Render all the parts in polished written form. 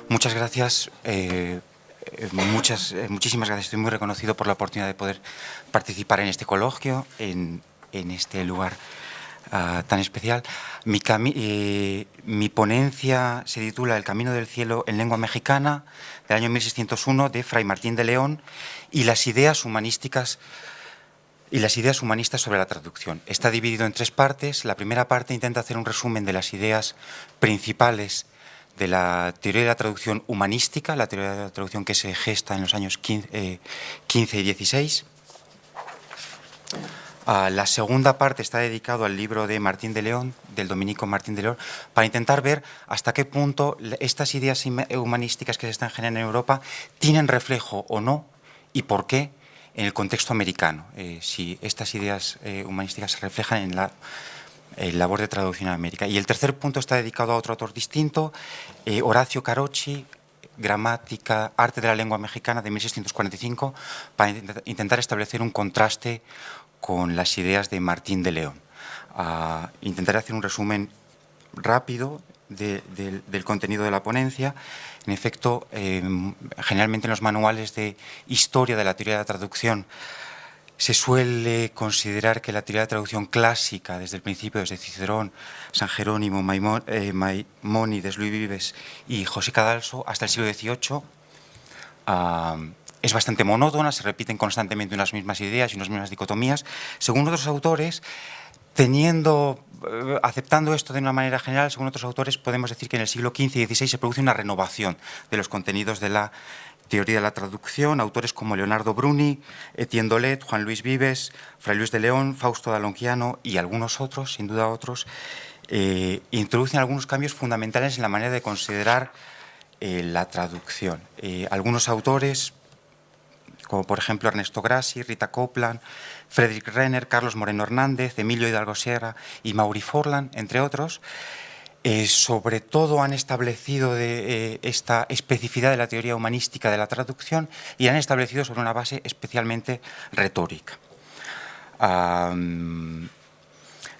Muchas gracias. Muchísimas gracias. Estoy muy reconocido por la oportunidad de poder participar en este coloquio, en este lugar tan especial. Mi ponencia se titula El camino del cielo en lengua mexicana, del año 1601, de Fray Martín de León, y las ideas humanísticas sobre la traducción. Está dividido en tres partes. La primera parte intenta hacer un resumen de las ideas principales de la teoría de la traducción humanística, la teoría de la traducción que se gesta en los años 15 y 16. La segunda parte está dedicado al libro de Martín de León, del dominico Martín de León, para intentar ver hasta qué punto estas ideas humanísticas que se están generando en Europa tienen reflejo o no, y por qué, en el contexto americano. Si estas ideas humanísticas se reflejan en la labor de traducción en América. Y el tercer punto está dedicado a otro autor distinto, Horacio Carocci, Gramática, Arte de la Lengua Mexicana, de 1645, para intentar establecer un contraste con las ideas de Martín de León. Intentaré hacer un resumen rápido del contenido de la ponencia. En efecto, generalmente en los manuales de historia de la teoría de la traducción se suele considerar que la teoría de la traducción clásica, desde el principio, desde Cicerón, San Jerónimo, Maimónides, Luis Vives y José Cadalso, hasta el siglo XVIII, es bastante monótona, se repiten constantemente unas mismas ideas y unas mismas dicotomías. Según otros autores, aceptando esto de una manera general, según otros autores, podemos decir que en el siglo XV y XVI se produce una renovación de los contenidos de la teoría de la traducción. Autores como Leonardo Bruni, Etienne Dolet, Juan Luis Vives, Fray Luis de León, Fausto Dalonquiano y algunos otros, sin duda otros, introducen algunos cambios fundamentales en la manera de considerar la traducción. Algunos autores, como por ejemplo Ernesto Grassi, Rita Copland, Friedrich Renner, Carlos Moreno Hernández, Emilio Hidalgo Sierra y Mauri Forlan, entre otros, sobre todo han establecido esta especificidad de la teoría humanística de la traducción y han establecido sobre una base especialmente retórica.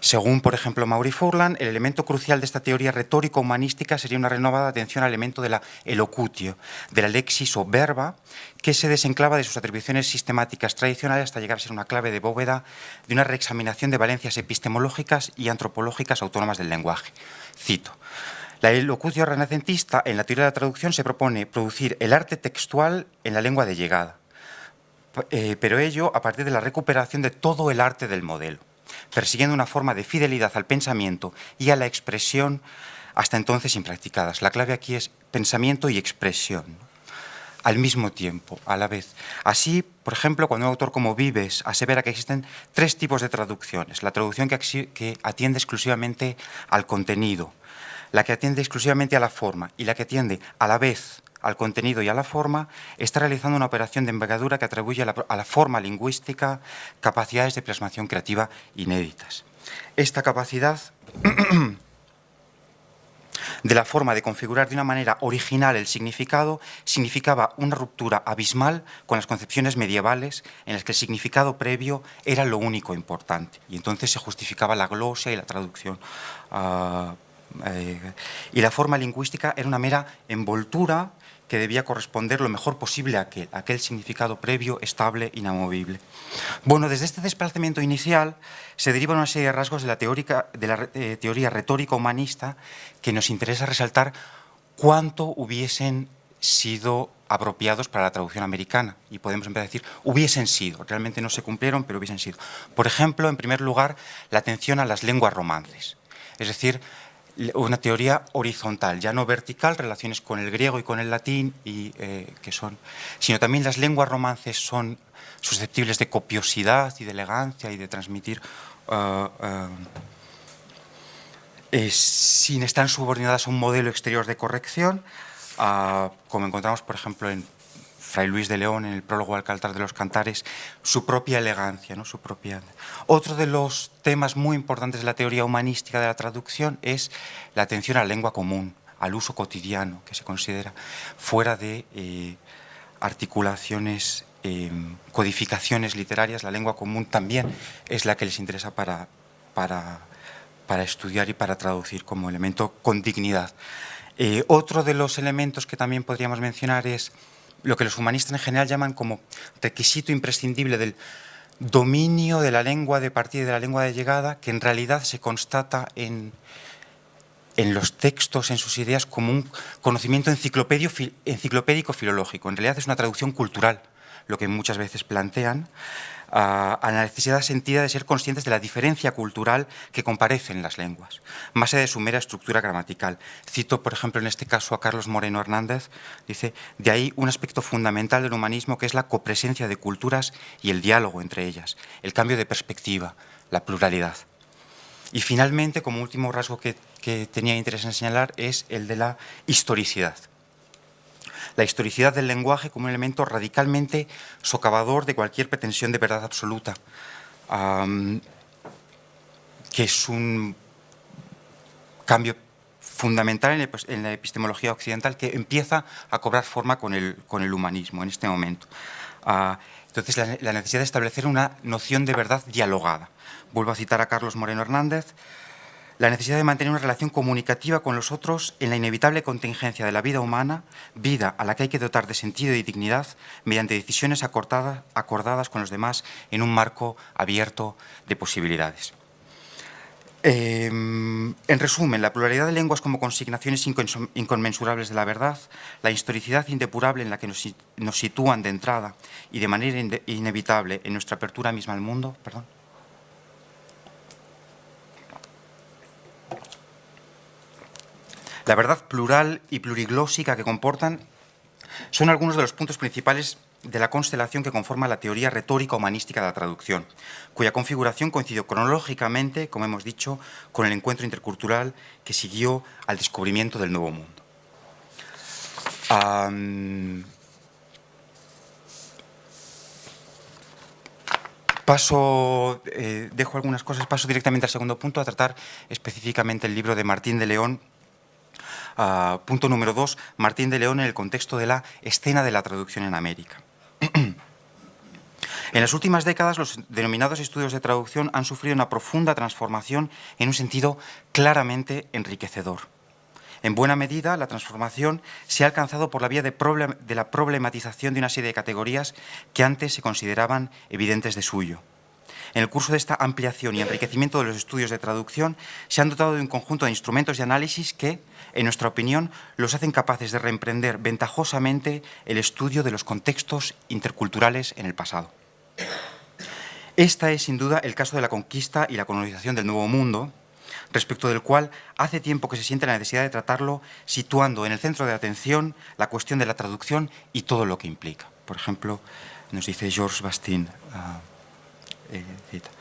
Según, por ejemplo, Mauri Forlan, el elemento crucial de esta teoría retórico-humanística sería una renovada atención al elemento de la elocutio, de la lexis o verba, que se desenclava de sus atribuciones sistemáticas tradicionales hasta llegar a ser una clave de bóveda de una reexaminación de valencias epistemológicas y antropológicas autónomas del lenguaje. Cito: la elocutio renacentista en la teoría de la traducción se propone producir el arte textual en la lengua de llegada, pero ello a partir de la recuperación de todo el arte del modelo, persiguiendo una forma de fidelidad al pensamiento y a la expresión hasta entonces impracticadas. La clave aquí es pensamiento y expresión, ¿no?, al mismo tiempo, a la vez. Así, por ejemplo, cuando un autor como Vives asevera que existen tres tipos de traducciones: la traducción que atiende exclusivamente al contenido, la que atiende exclusivamente a la forma y la que atiende a la vez al contenido y a la forma, está realizando una operación de envergadura que atribuye a la forma lingüística capacidades de plasmación creativa inéditas. Esta capacidad de la forma de configurar de una manera original el significado significaba una ruptura abismal con las concepciones medievales en las que el significado previo era lo único importante, y entonces se justificaba la glosa y la traducción. Y la forma lingüística era una mera envoltura que debía corresponder lo mejor posible a aquel significado previo, estable, inamovible. Bueno, desde este desplazamiento inicial se deriva una serie de rasgos de la teoría retórica humanista que nos interesa resaltar cuánto hubiesen sido apropiados para la traducción americana. Y podemos empezar a decir, hubiesen sido, realmente no se cumplieron, pero hubiesen sido. Por ejemplo, en primer lugar, la atención a las lenguas romances, es decir, una teoría horizontal, ya no vertical, relaciones con el griego y con el latín, sino también las lenguas romances son susceptibles de copiosidad y de elegancia y de transmitir sin estar subordinadas a un modelo exterior de corrección, como encontramos, por ejemplo, en Fray Luis de León, en el prólogo al Altar de los Cantares, su propia elegancia, ¿no? Otro de los temas muy importantes de la teoría humanística de la traducción es la atención a la lengua común, al uso cotidiano, que se considera fuera de articulaciones, codificaciones literarias. La lengua común también es la que les interesa para estudiar y para traducir como elemento con dignidad. Otro de los elementos que también podríamos mencionar es lo que los humanistas en general llaman como requisito imprescindible del dominio de la lengua de partida y de la lengua de llegada, que en realidad se constata en los textos, en sus ideas, como un conocimiento enciclopédico filológico. En realidad es una traducción cultural, lo que muchas veces plantean, a la necesidad sentida de ser conscientes de la diferencia cultural que comparece en las lenguas, más allá de su mera estructura gramatical. Cito, por ejemplo, en este caso a Carlos Moreno Hernández, dice, de ahí un aspecto fundamental del humanismo que es la copresencia de culturas y el diálogo entre ellas, el cambio de perspectiva, la pluralidad. Y finalmente, como último rasgo que tenía interés en señalar, es el de la historicidad. La historicidad del lenguaje como un elemento radicalmente socavador de cualquier pretensión de verdad absoluta, que es un cambio fundamental en la epistemología occidental que empieza a cobrar forma con el humanismo en este momento. Entonces, la necesidad de establecer una noción de verdad dialogada. Vuelvo a citar a Carlos Moreno Hernández. La necesidad de mantener una relación comunicativa con los otros en la inevitable contingencia de la vida humana, vida a la que hay que dotar de sentido y dignidad mediante decisiones acordadas con los demás en un marco abierto de posibilidades. En resumen, la pluralidad de lenguas como consignaciones inconmensurables de la verdad, la historicidad indepurable en la que nos sitúan de entrada y de manera inevitable en nuestra apertura misma al mundo, la verdad plural y pluriglósica que comportan son algunos de los puntos principales de la constelación que conforma la teoría retórica humanística de la traducción, cuya configuración coincidió cronológicamente, como hemos dicho, con el encuentro intercultural que siguió al descubrimiento del Nuevo Mundo. Dejo algunas cosas, paso directamente al segundo punto, a tratar específicamente el libro de Martín de León. Punto número 2, Martín de León en el contexto de la escena de la traducción en América. En las últimas décadas, los denominados estudios de traducción han sufrido una profunda transformación en un sentido claramente enriquecedor. En buena medida, la transformación se ha alcanzado por la vía de la problematización de una serie de categorías que antes se consideraban evidentes de suyo. En el curso de esta ampliación y enriquecimiento de los estudios de traducción, se han dotado de un conjunto de instrumentos de análisis que, en nuestra opinión, los hacen capaces de reemprender ventajosamente el estudio de los contextos interculturales en el pasado. Esta es, sin duda, el caso de la conquista y la colonización del Nuevo Mundo, respecto del cual hace tiempo que se siente la necesidad de tratarlo situando en el centro de atención la cuestión de la traducción y todo lo que implica. Por ejemplo, nos dice Georges Bastin, cita.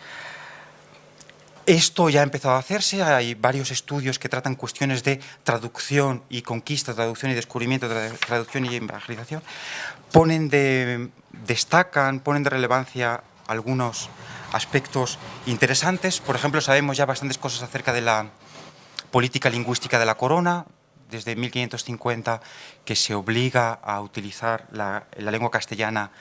Esto ya ha empezado a hacerse, hay varios estudios que tratan cuestiones de traducción y conquista, traducción y descubrimiento, traducción y evangelización, destacan, ponen de relevancia algunos aspectos interesantes. Por ejemplo, sabemos ya bastantes cosas acerca de la política lingüística de la corona, desde 1550, que se obliga a utilizar la lengua castellana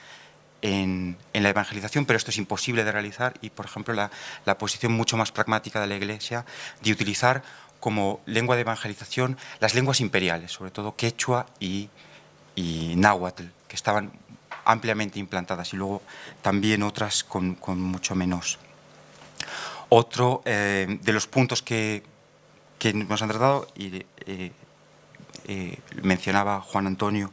en la evangelización, pero esto es imposible de realizar y, por ejemplo, la posición mucho más pragmática de la Iglesia de utilizar como lengua de evangelización las lenguas imperiales, sobre todo quechua y náhuatl, que estaban ampliamente implantadas, y luego también otras con mucho menos. Otro de los puntos que nos han tratado, y mencionaba Juan Antonio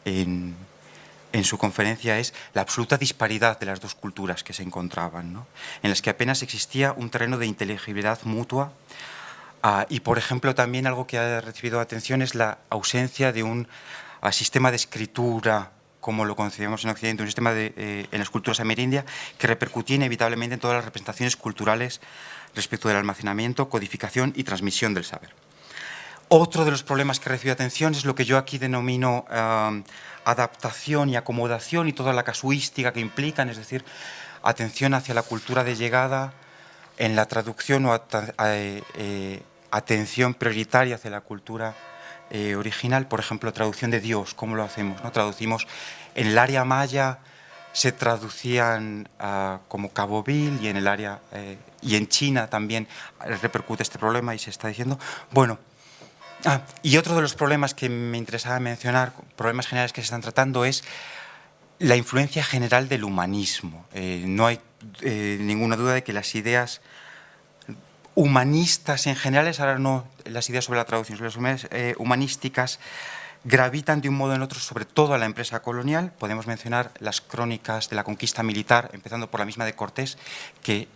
en su conferencia, es la absoluta disparidad de las dos culturas que se encontraban, ¿no? En las que apenas existía un terreno de inteligibilidad mutua. Y, por ejemplo, también algo que ha recibido atención es la ausencia de un sistema de escritura, como lo concebíamos en Occidente, un sistema en las culturas amerindias que repercutía inevitablemente en todas las representaciones culturales respecto del almacenamiento, codificación y transmisión del saber. Otro de los problemas que recibe atención es lo que yo aquí denomino adaptación y acomodación y toda la casuística que implican, es decir, atención hacia la cultura de llegada en la traducción o atención prioritaria hacia la cultura original. Por ejemplo, traducción de Dios, ¿cómo lo hacemos? ¿No? Traducimos en el área maya, se traducían como Cabobil, y en el y en China también repercute este problema y se está diciendo, bueno, Y otro de los problemas que me interesaba mencionar, problemas generales que se están tratando, es la influencia general del humanismo. No hay ninguna duda de que las ideas humanistas en general, ahora no las ideas sobre la traducción, sobre las ideas humanísticas, gravitan de un modo o en otro sobre todo a la empresa colonial. Podemos mencionar las crónicas de la conquista militar, empezando por la misma de Cortés, que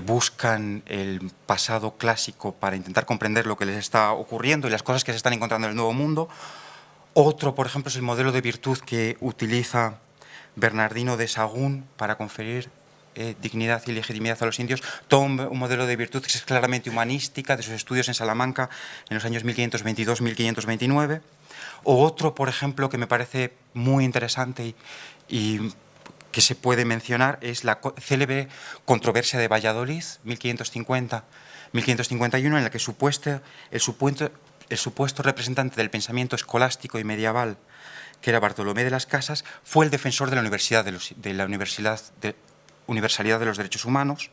buscan el pasado clásico para intentar comprender lo que les está ocurriendo y las cosas que se están encontrando en el Nuevo Mundo. Otro, por ejemplo, es el modelo de virtud que utiliza Bernardino de Sahagún para conferir dignidad y legitimidad a los indios, todo un modelo de virtud que es claramente humanística, de sus estudios en Salamanca en los años 1522-1529. O otro, por ejemplo, que me parece muy interesante y que se puede mencionar, es la célebre controversia de Valladolid, 1550-1551, en la que el supuesto representante del pensamiento escolástico y medieval, que era Bartolomé de las Casas, fue el defensor de la universalidad de los derechos humanos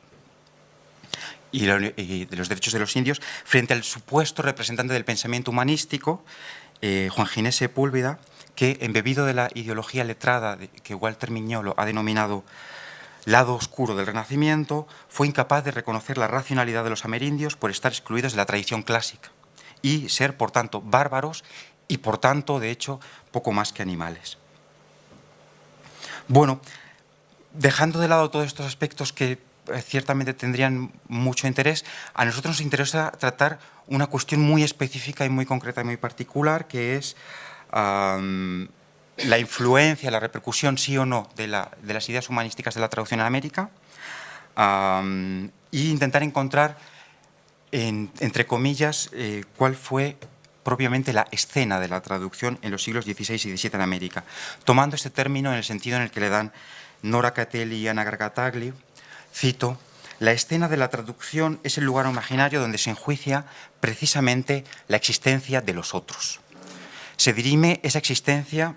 y de los derechos de los indios, frente al supuesto representante del pensamiento humanístico, Juan Ginés Sepúlveda, que, embebido de la ideología letrada que Walter Miñolo ha denominado lado oscuro del Renacimiento, fue incapaz de reconocer la racionalidad de los amerindios por estar excluidos de la tradición clásica y ser, por tanto, bárbaros y, por tanto, de hecho, poco más que animales. Bueno, dejando de lado todos estos aspectos que ciertamente tendrían mucho interés, a nosotros nos interesa tratar una cuestión muy específica y muy concreta y muy particular, que es la influencia, la repercusión, sí o no, de las ideas humanísticas de la traducción en América, e intentar encontrar, entre comillas, cuál fue propiamente la escena de la traducción en los siglos XVI y XVII en América, tomando este término en el sentido en el que le dan Nora Catelli y Anna Gargatagli. Cito: la escena de la traducción es el lugar imaginario donde se enjuicia precisamente la existencia de los otros. Se dirime esa existencia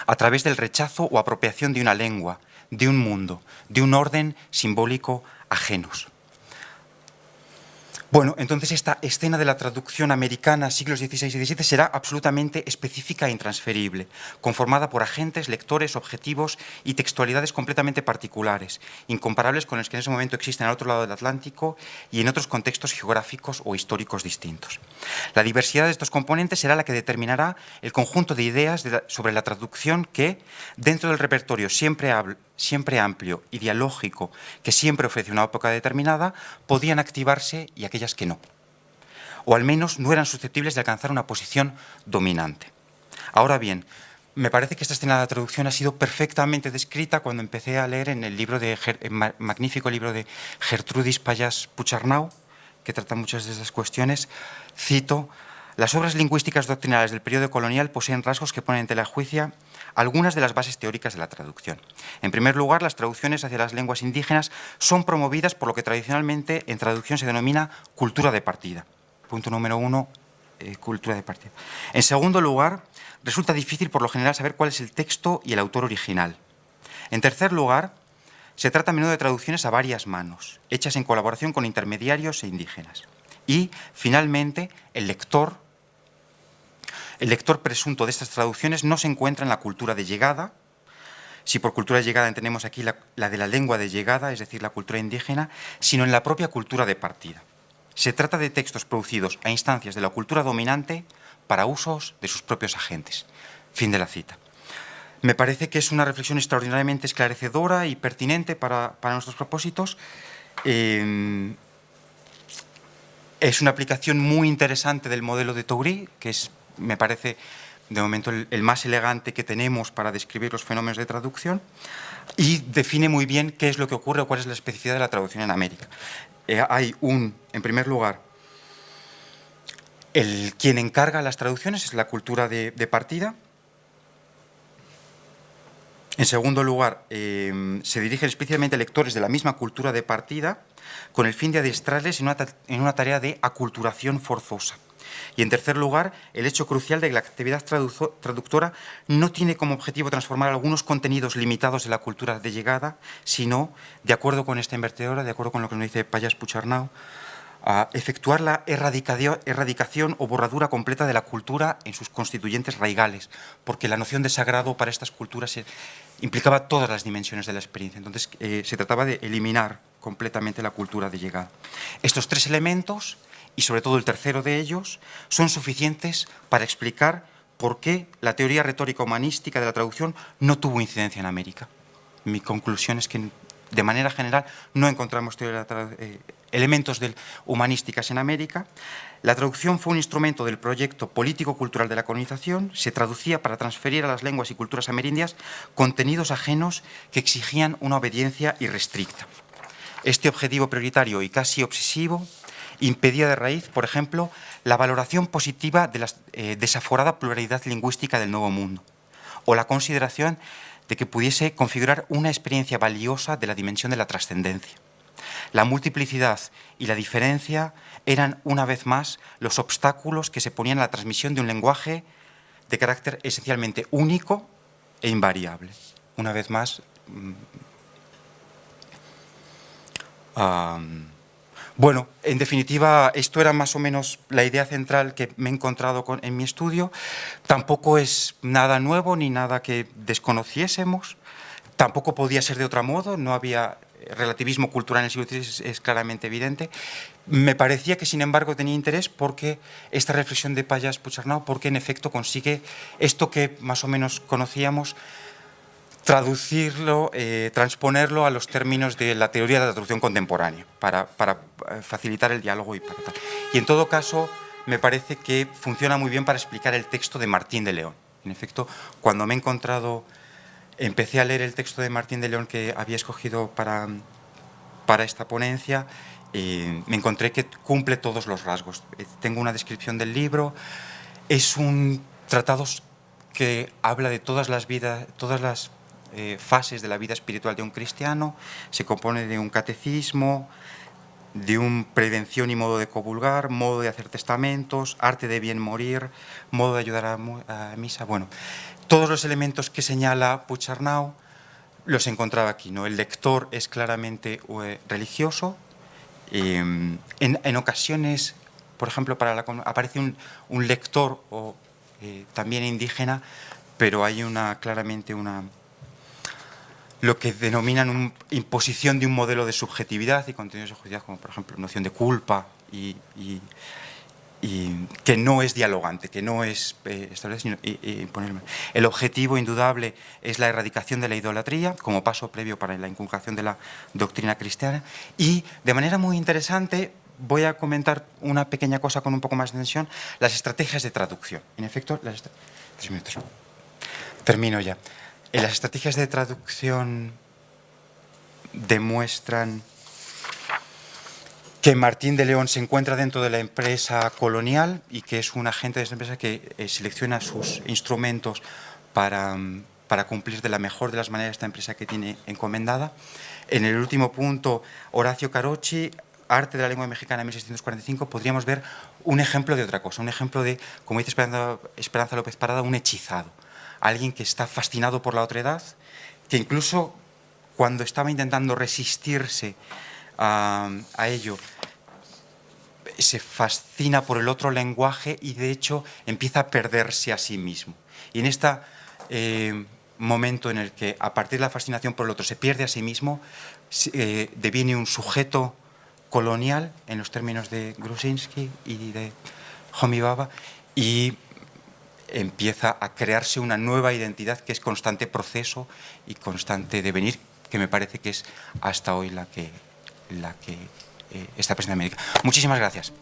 a través del rechazo o apropiación de una lengua, de un mundo, de un orden simbólico ajenos. Bueno, entonces esta escena de la traducción americana siglos XVI y XVII será absolutamente específica e intransferible, conformada por agentes, lectores, objetivos y textualidades completamente particulares, incomparables con los que en ese momento existen al otro lado del Atlántico y en otros contextos geográficos o históricos distintos. La diversidad de estos componentes será la que determinará el conjunto de ideas sobre la traducción que, dentro del repertorio siempre amplio y dialógico que siempre ofrece una época determinada, podían activarse y aquellas que no. O al menos no eran susceptibles de alcanzar una posición dominante. Ahora bien, me parece que esta escena de la traducción ha sido perfectamente descrita cuando empecé a leer en el magnífico libro de Gertrudis Payás Pucharnau, que trata muchas de esas cuestiones. Cito: las obras lingüísticas doctrinales del periodo colonial poseen rasgos que ponen en tela de juicio algunas de las bases teóricas de la traducción. En primer lugar, las traducciones hacia las lenguas indígenas son promovidas por lo que tradicionalmente en traducción se denomina cultura de partida. Punto número 1, cultura de partida. En segundo lugar, resulta difícil por lo general saber cuál es el texto y el autor original. En tercer lugar, se trata a menudo de traducciones a varias manos, hechas en colaboración con intermediarios e indígenas. Y, finalmente, el lector presunto de estas traducciones no se encuentra en la cultura de llegada. Si por cultura de llegada entendemos aquí la de la lengua de llegada, es decir, la cultura indígena, sino en la propia cultura de partida. Se trata de textos producidos a instancias de la cultura dominante para usos de sus propios agentes. Fin de la cita. Me parece que es una reflexión extraordinariamente esclarecedora y pertinente para nuestros propósitos. Es una aplicación muy interesante del modelo de Toury, que es, me parece, de momento el más elegante que tenemos para describir los fenómenos de traducción, y define muy bien qué es lo que ocurre o cuál es la especificidad de la traducción en América. En primer lugar, quien encarga las traducciones es la cultura de partida. En segundo lugar, se dirigen especialmente a lectores de la misma cultura de partida con el fin de adiestrarles en una tarea de aculturación forzosa. Y en tercer lugar, el hecho crucial de que la actividad traductora no tiene como objetivo transformar algunos contenidos limitados de la cultura de llegada, sino, de acuerdo con esta invertidora, de acuerdo con lo que nos dice Payás Pucharnau, a efectuar la erradicación o borradura completa de la cultura en sus constituyentes raigales, porque la noción de sagrado para estas culturas implicaba todas las dimensiones de la experiencia. Entonces, se trataba de eliminar completamente la cultura de llegada. Estos tres elementos, y sobre todo el tercero de ellos, son suficientes para explicar por qué la teoría retórica humanística de la traducción no tuvo incidencia en América. Mi conclusión es que, de manera general, no encontramos elementos humanísticas en América. La traducción fue un instrumento del proyecto político-cultural de la colonización. Se traducía para transferir a las lenguas y culturas amerindias contenidos ajenos que exigían una obediencia irrestricta. Este objetivo prioritario y casi obsesivo impedía de raíz, por ejemplo, la valoración positiva de la desaforada pluralidad lingüística del Nuevo Mundo, o la consideración de que pudiese configurar una experiencia valiosa de la dimensión de la trascendencia. La multiplicidad y la diferencia eran, una vez más, los obstáculos que se ponían a la transmisión de un lenguaje de carácter esencialmente único e invariable. Una vez más, bueno, en definitiva, esto era más o menos la idea central que me he encontrado en mi estudio. Tampoco es nada nuevo ni nada que desconociésemos. Tampoco podía ser de otro modo, no había relativismo cultural en el siglo XVI, es claramente evidente. Me parecía que, sin embargo, tenía interés porque esta reflexión de Pallars-Pucharnau, porque en efecto consigue esto que más o menos conocíamos, traducirlo, transponerlo a los términos de la teoría de la traducción contemporánea, para facilitar el diálogo y para tal. Y en todo caso, me parece que funciona muy bien para explicar el texto de Martín de León. En efecto, cuando me he encontrado, empecé a leer el texto de Martín de León que había escogido para esta ponencia, me encontré que cumple todos los rasgos. Tengo una descripción del libro, es un tratado que habla de todas las fases de la vida espiritual de un cristiano, se compone de un catecismo, de un prevención y modo de comulgar, modo de hacer testamentos, arte de bien morir, modo de ayudar a misa. Bueno, todos los elementos que señala Pucharnau los encontraba aquí, ¿no? El lector es claramente religioso. En ocasiones, por ejemplo, aparece un lector también indígena, pero hay claramente lo que denominan una imposición de un modelo de subjetividad y contenidos de subjetividad, como por ejemplo noción de culpa y que no es dialogante, que no es establecer, sino imponerme. El objetivo indudable es la erradicación de la idolatría como paso previo para la inculcación de la doctrina cristiana, y de manera muy interesante voy a comentar una pequeña cosa con un poco más de tensión: las estrategias de traducción. En efecto, 3 minutos. Termino ya. Las estrategias de traducción demuestran que Martín de León se encuentra dentro de la empresa colonial y que es un agente de esa empresa que selecciona sus instrumentos para cumplir de la mejor de las maneras esta empresa que tiene encomendada. En el último punto, Horacio Carocci, Arte de la lengua mexicana, 1645, podríamos ver un ejemplo de otra cosa, un ejemplo de, como dice Esperanza López Parada, un hechizado. Alguien que está fascinado por la otredad, que incluso cuando estaba intentando resistirse a ello, se fascina por el otro lenguaje y de hecho empieza a perderse a sí mismo. Y en este momento en el que, a partir de la fascinación por el otro, se pierde a sí mismo, deviene un sujeto colonial, en los términos de Gruzinski y de Homi Bhabha, y empieza a crearse una nueva identidad que es constante proceso y constante devenir, que me parece que es hasta hoy la que está presente en América. Muchísimas gracias.